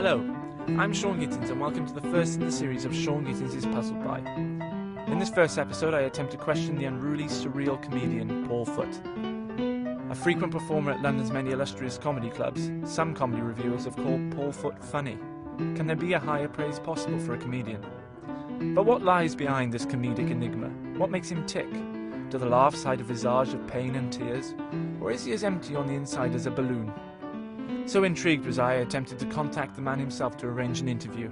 Hello, I'm Sean Gittins and welcome to the first in the series of Sean Gittins is Puzzled By. In this first episode I attempt to question the unruly, surreal comedian Paul Foot. A frequent performer at London's many illustrious comedy clubs, some comedy reviewers have called Paul Foot funny. Can there be a higher praise possible for a comedian? But what lies behind this comedic enigma? What makes him tick? Do the laughs hide a visage of pain and tears? Or is he as empty on the inside as a balloon? So intrigued was I attempted to contact the man himself to arrange an interview.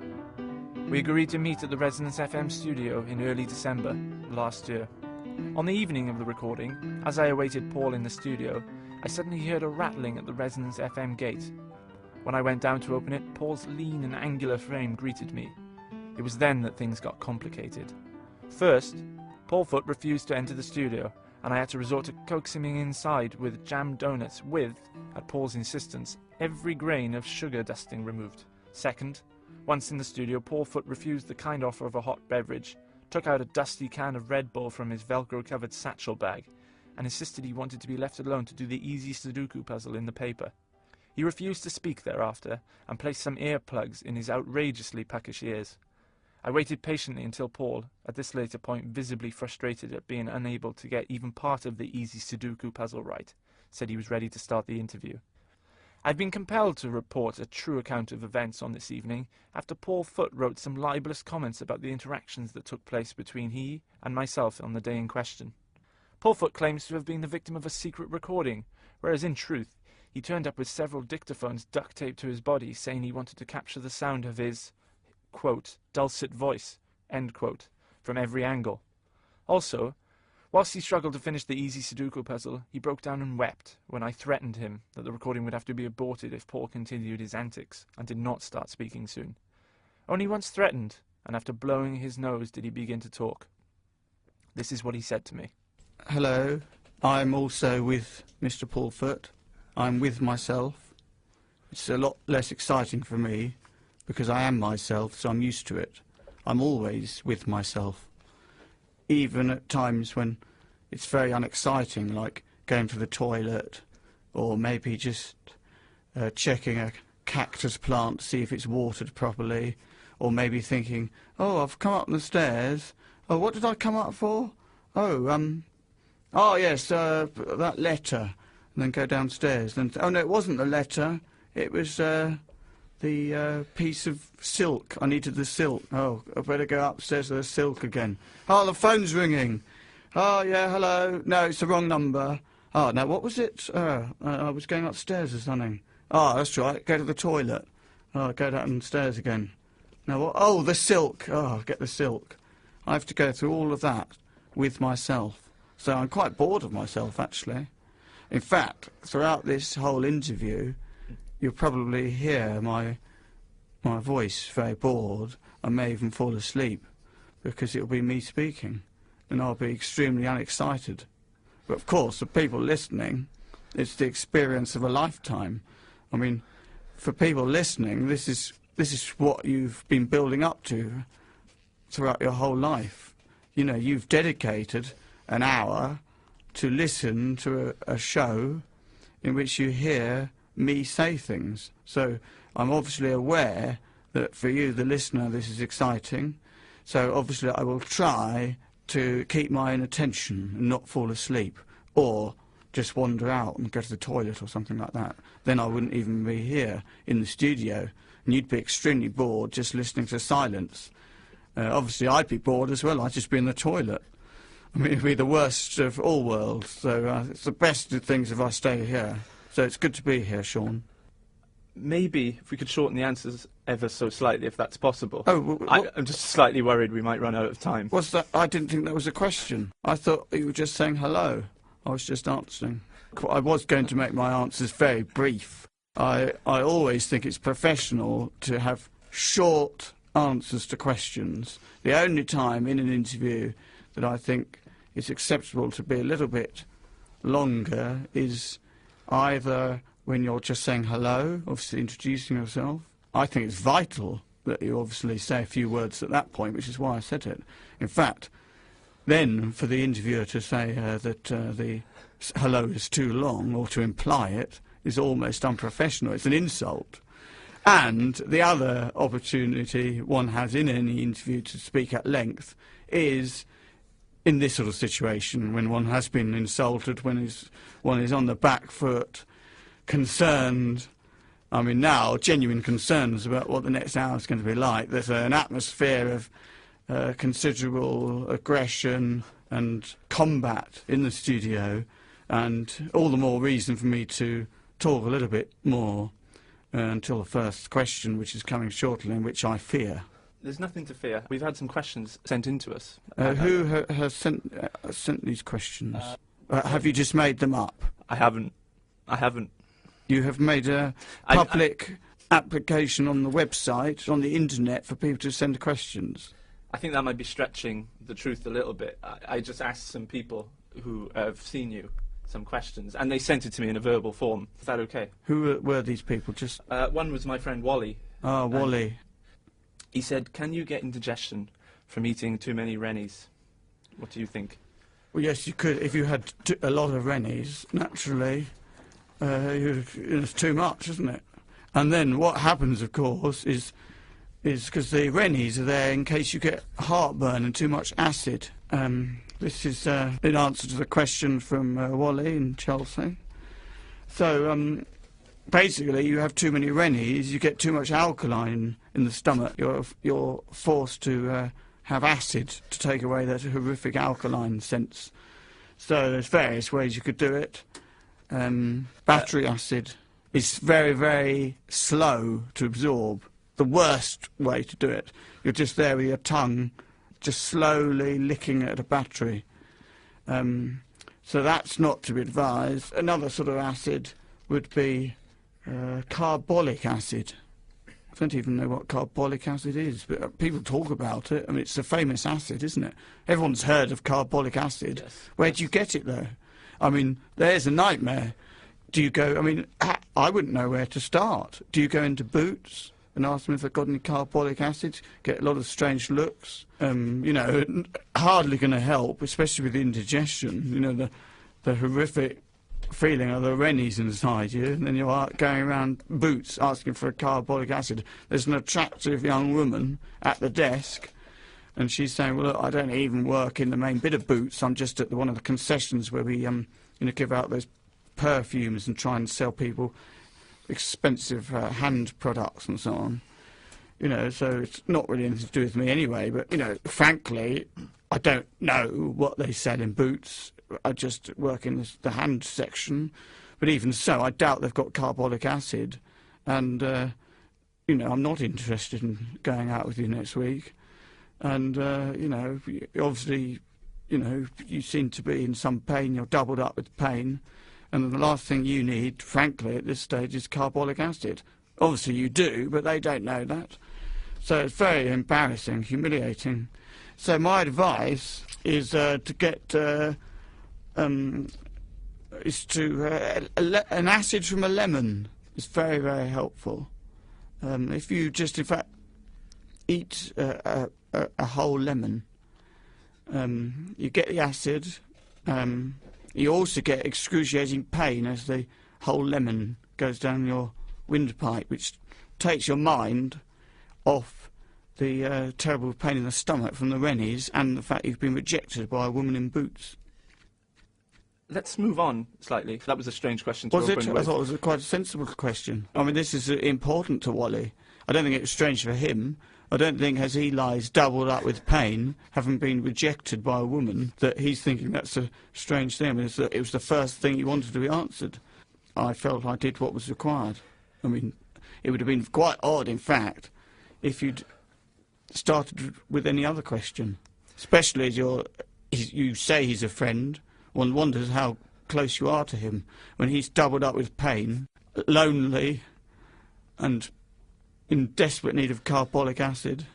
We agreed to meet at the Resonance FM studio in early December last year. On the evening of the recording, as I awaited Paul in the studio, I suddenly heard a rattling at the Resonance FM gate. When I went down to open it, Paul's lean and angular frame greeted me. It was then that things got complicated. First, Paul Foot refused to enter the studio, and I had to resort to coaxing him inside with jammed donuts with, at Paul's insistence, every grain of sugar dusting removed. Second, once in the studio, Paul Foot refused the kind offer of a hot beverage, took out a dusty can of Red Bull from his Velcro-covered satchel bag, and insisted he wanted to be left alone to do the easy Sudoku puzzle in the paper. He refused to speak thereafter, and placed some earplugs in his outrageously puckish ears. I waited patiently until Paul, at this later point visibly frustrated at being unable to get even part of the easy Sudoku puzzle right, said he was ready to start the interview. I've been compelled to report a true account of events on this evening after Paul Foot wrote some libellous comments about the interactions that took place between he and myself on the day in question. Paul Foot claims to have been the victim of a secret recording, whereas in truth he turned up with several dictaphones duct taped to his body, saying he wanted to capture the sound of his, quote, dulcet voice, end quote, from every angle. Also, whilst he struggled to finish the easy Sudoku puzzle, he broke down and wept when I threatened him that the recording would have to be aborted if Paul continued his antics and did not start speaking soon. Only once threatened, and after blowing his nose did he begin to talk. This is what he said to me. Hello, I'm also with Mr. Paul Foot. I'm with myself. It's a lot less exciting for me because I am myself, so I'm used to it. I'm always with myself. Even at times when it's very unexciting, like going to the toilet, or maybe just checking a cactus plant to see if it's watered properly, or maybe thinking, oh, I've come up the stairs. Oh, what did I come up for? Oh, yes, that letter. And then go downstairs. Then, oh, no, it wasn't the letter. It was the piece of silk. I needed the silk. Oh, I better go upstairs to the silk again. Oh, the phone's ringing. Oh, yeah, hello. No, it's the wrong number. Oh, no, what was it? I was going upstairs or something. Oh, that's right. Go to the toilet. Oh, go downstairs again. No, what? Oh, the silk. Oh, get the silk. I have to go through all of that with myself. So I'm quite bored of myself, actually. In fact, throughout this whole interview, you'll probably hear my voice very bored. I may even fall asleep because it'll be me speaking and I'll be extremely unexcited. But of course, for people listening, it's the experience of a lifetime. I mean, for people listening, this is what you've been building up to throughout your whole life. You know, you've dedicated an hour to listen to a show in which you hear me say things. So I'm obviously aware that for you, the listener, this is exciting. So obviously I will try to keep my own attention and not fall asleep or just wander out and go to the toilet or something like that. Then I wouldn't even be here in the studio and you'd be extremely bored just listening to silence. Obviously I'd be bored as well. I'd just be in the toilet. I mean, it'd be the worst of all worlds. So it's the best of things if I stay here. So it's good to be here, Sean. Maybe if we could shorten the answers ever so slightly, if that's possible. Oh, I'm just slightly worried we might run out of time. What's that? I didn't think that was a question. I thought you were just saying hello. I was just answering. I was going to make my answers very brief. I always think it's professional to have short answers to questions. The only time in an interview that I think it's acceptable to be a little bit longer is either when you're just saying hello, obviously introducing yourself. I think it's vital that you obviously say a few words at that point, which is why I said it. In fact, then for the interviewer to say that the hello is too long, or to imply it, is almost unprofessional. It's an insult. And the other opportunity one has in any interview to speak at length is in this sort of situation, when one has been insulted, when one is on the back foot, concerned. I mean, now, genuine concerns about what the next hour is going to be like. There's an atmosphere of considerable aggression and combat in the studio, and all the more reason for me to talk a little bit more until the first question, which is coming shortly, and which I fear. There's nothing to fear. We've had some questions sent in to us. Who has sent these questions? Have you just made them up? I haven't. You have made a public application on the website, on the internet, for people to send questions? I think that might be stretching the truth a little bit. I just asked some people who have seen you some questions, and they sent it to me in a verbal form. Is that okay? Who were these people? Just one was my friend Wally. Ah, Wally. He said, "Can you get indigestion from eating too many rennies?" What do you think? Well, yes, you could. If you had a lot of rennies, naturally, it's too much, isn't it? And then what happens, of course, is because the rennies are there in case you get heartburn and too much acid. This is in answer to the question from Wally in Chelsea. So basically, you have too many rennies, you get too much alkaline in the stomach. You're forced to have acid to take away that horrific alkaline sense. So there's various ways you could do it. Battery acid is very, very slow to absorb. The worst way to do it. You're just there with your tongue, just slowly licking at a battery. So that's not to be advised. Another sort of acid would be carbolic acid. I don't even know what carbolic acid is, but people talk about it. I mean, it's a famous acid, isn't it? Everyone's heard of carbolic acid. Yes. Where do you get it, though? I mean, there's a nightmare. Do you go... I mean, I wouldn't know where to start. Do you go into Boots and ask them if they've got any carbolic acid? Get a lot of strange looks. You know, hardly going to help, especially with indigestion. You know, the horrific feeling of the rennies inside you, and then you're going around Boots asking for a carbolic acid. There's an attractive young woman at the desk, and she's saying, well, look, I don't even work in the main bit of Boots. I'm just at one of the concessions where we give out those perfumes and try and sell people expensive hand products and so on. You know, so it's not really anything to do with me anyway, but, you know, frankly, I don't know what they sell in Boots. I just work in the hand section. But even so, I doubt they've got carbolic acid. And, you know, I'm not interested in going out with you next week. And, you know, obviously, you know, you seem to be in some pain. You're doubled up with pain. And the last thing you need, frankly, at this stage is carbolic acid. Obviously you do, but they don't know that. So it's very embarrassing, humiliating. So my advice is to get an acid from a lemon. It's very, very helpful. If you just, in fact, eat a whole lemon, you get the acid. You also get excruciating pain as the whole lemon goes down your windpipe, which takes your mind off the terrible pain in the stomach from the rennies and the fact you've been rejected by a woman in Boots. Let's move on slightly. That was a strange question to Was it? open with. I thought it was quite a sensible question. I mean, this is important to Wally. I don't think it was strange for him. I don't think, as he lies doubled up with pain, having been rejected by a woman, that he's thinking that's a strange thing. I mean, it was the first thing he wanted to be answered. I felt I did what was required. I mean, it would have been quite odd, in fact, if you'd started with any other question, especially as you say he's a friend. One wonders how close you are to him when he's doubled up with pain, lonely, and in desperate need of carbolic acid,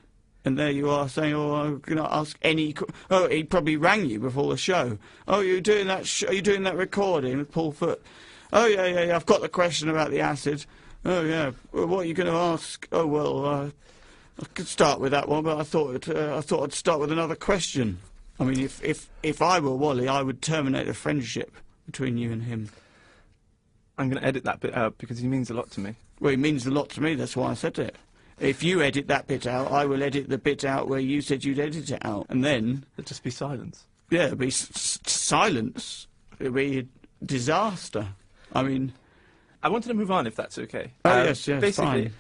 and there you are saying, "Oh, I'm going to ask any." Oh, he probably rang you before the show. Oh, you're doing that? Are you doing that recording with Paul Foot? Oh, yeah. I've got the question about the acid. Oh, yeah. Well, what are you going to ask? Oh, well, I could start with that one, but I thought I'd start with another question. I mean, if I were Wally, I would terminate the friendship between you and him. I'm going to edit that bit out because he means a lot to me. Well, it means a lot to me, that's why I said it. If you edit that bit out, I will edit the bit out where you said you'd edit it out. And then... It'd just be silence. Yeah, it'd be silence. It'd be a disaster. I mean... I wanted to move on, if that's okay. Oh, yes, basically, fine.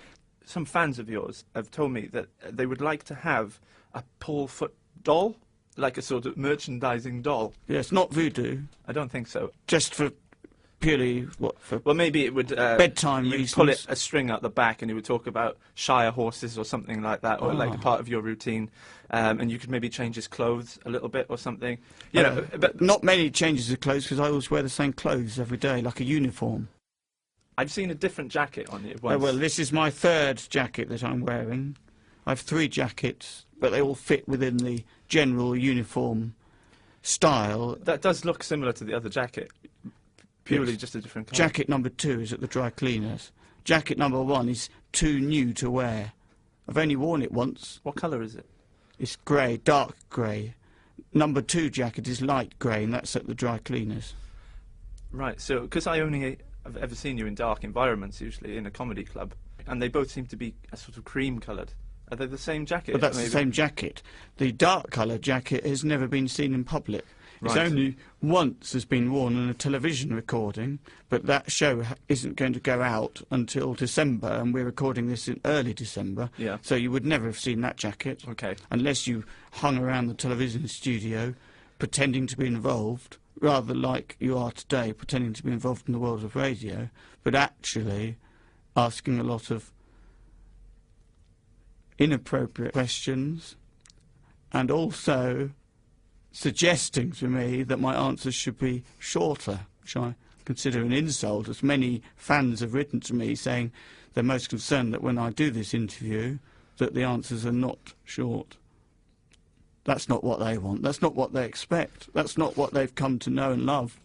Some fans of yours have told me that they would like to have a Paul Foot doll, like a sort of merchandising doll. Yes, not voodoo. I don't think so. Just for purely, what, for Well, maybe it would... bedtime you'd reasons. pull a string out the back and it would talk about Shire horses or something like that, or like a part of your routine, and you could maybe change his clothes a little bit or something. You know, but not many changes of clothes, because I always wear the same clothes every day, like a uniform. I've seen a different jacket on you once. Well, this is my third jacket that I'm wearing. I have 3 jackets, but they all fit within the general uniform style. That does look similar to the other jacket, purely Yes. just a different colour. Jacket number 2 is at the dry cleaners. Jacket number 1 is too new to wear. I've only worn it once. What colour is it? It's grey, dark grey. Number 2 jacket is light grey, and that's at the dry cleaners. Right, so, because I've ever seen you in dark environments, usually, in a comedy club, and they both seem to be a sort of cream-coloured. Are they the same jacket? But that's maybe? the same jacket. The dark colour jacket has never been seen in public. It's Right. only once has been worn in a television recording, but that show isn't going to go out until December, and we're recording this in early December. Yeah. So you would never have seen that jacket. Okay. Unless you hung around the television studio pretending to be involved, rather like you are today, pretending to be involved in the world of radio, but actually asking a lot of inappropriate questions, and also suggesting to me that my answers should be shorter, which I consider an insult, as many fans have written to me saying they're most concerned that when I do this interview that the answers are not short. That's not what they want. That's not what they expect. That's not what they've come to know and love.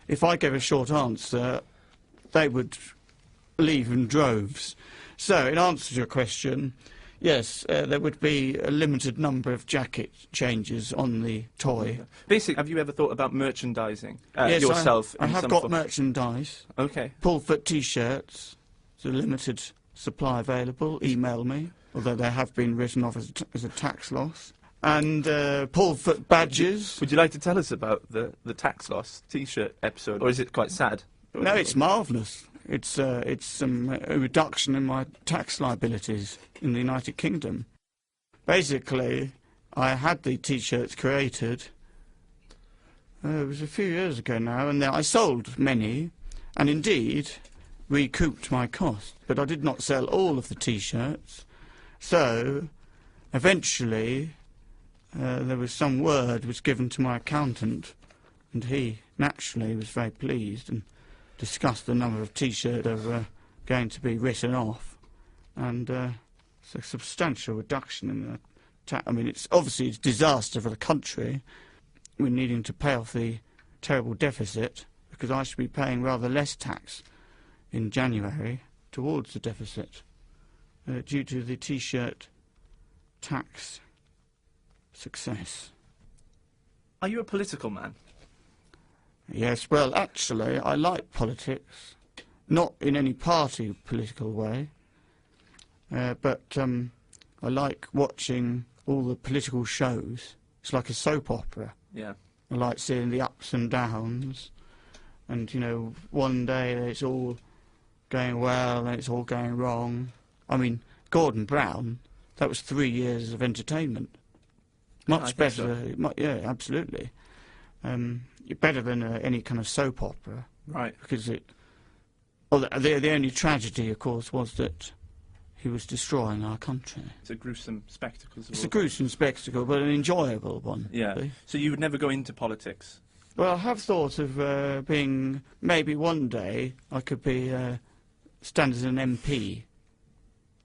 If I gave a short answer, they would leave in droves. So, in answer to your question, yes, there would be a limited number of jacket changes on the toy. Basically, have you ever thought about merchandising Yes, yourself? I in have some got form? merchandise. Okay. Paul Foot T-shirts. There's a limited supply available. Email me, although they have been written off as a tax loss. And Paul Foot badges. Would you like to tell us about the tax loss T-shirt episode, or is it quite sad? No, it's marvellous. It's a reduction in my tax liabilities in the United Kingdom. Basically, I had the T-shirts created. It was a few years ago now, and I sold many, and indeed recouped my cost. But I did not sell all of the T-shirts. So, eventually, there was some word was given to my accountant, and he naturally was very pleased and discussed the number of T-shirts that were going to be written off, and it's a substantial reduction in the tax. I mean, it's obviously a disaster for the country. We're needing to pay off the terrible deficit, because I should be paying rather less tax in January towards the deficit due to the T-shirt tax success. Are you a political man? Yes, well, actually, I like politics, not in any party political way, but I like watching all the political shows. It's like a soap opera. Yeah. I like seeing the ups and downs, and, you know, one day it's all going well and it's all going wrong. I mean, Gordon Brown, that was 3 years of entertainment. Much better, yeah, absolutely. Better than any kind of soap opera. Right. Because the only tragedy, of course, was that he was destroying our country. It's a gruesome spectacle. It's a gruesome spectacle, but an enjoyable one. Yeah. Really. So you would never go into politics? Well, I have thought of being, maybe one day, I could be stand as an MP.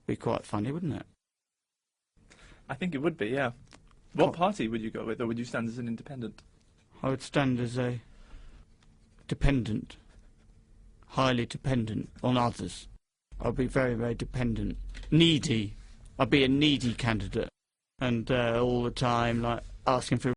Be quite funny, wouldn't it? I think it would be, yeah. What party would you go with, or would you stand as an independent? I would stand as a dependent, highly dependent on others. I'd be very, very dependent. Needy. I'd be a needy candidate. And all the time, like, asking for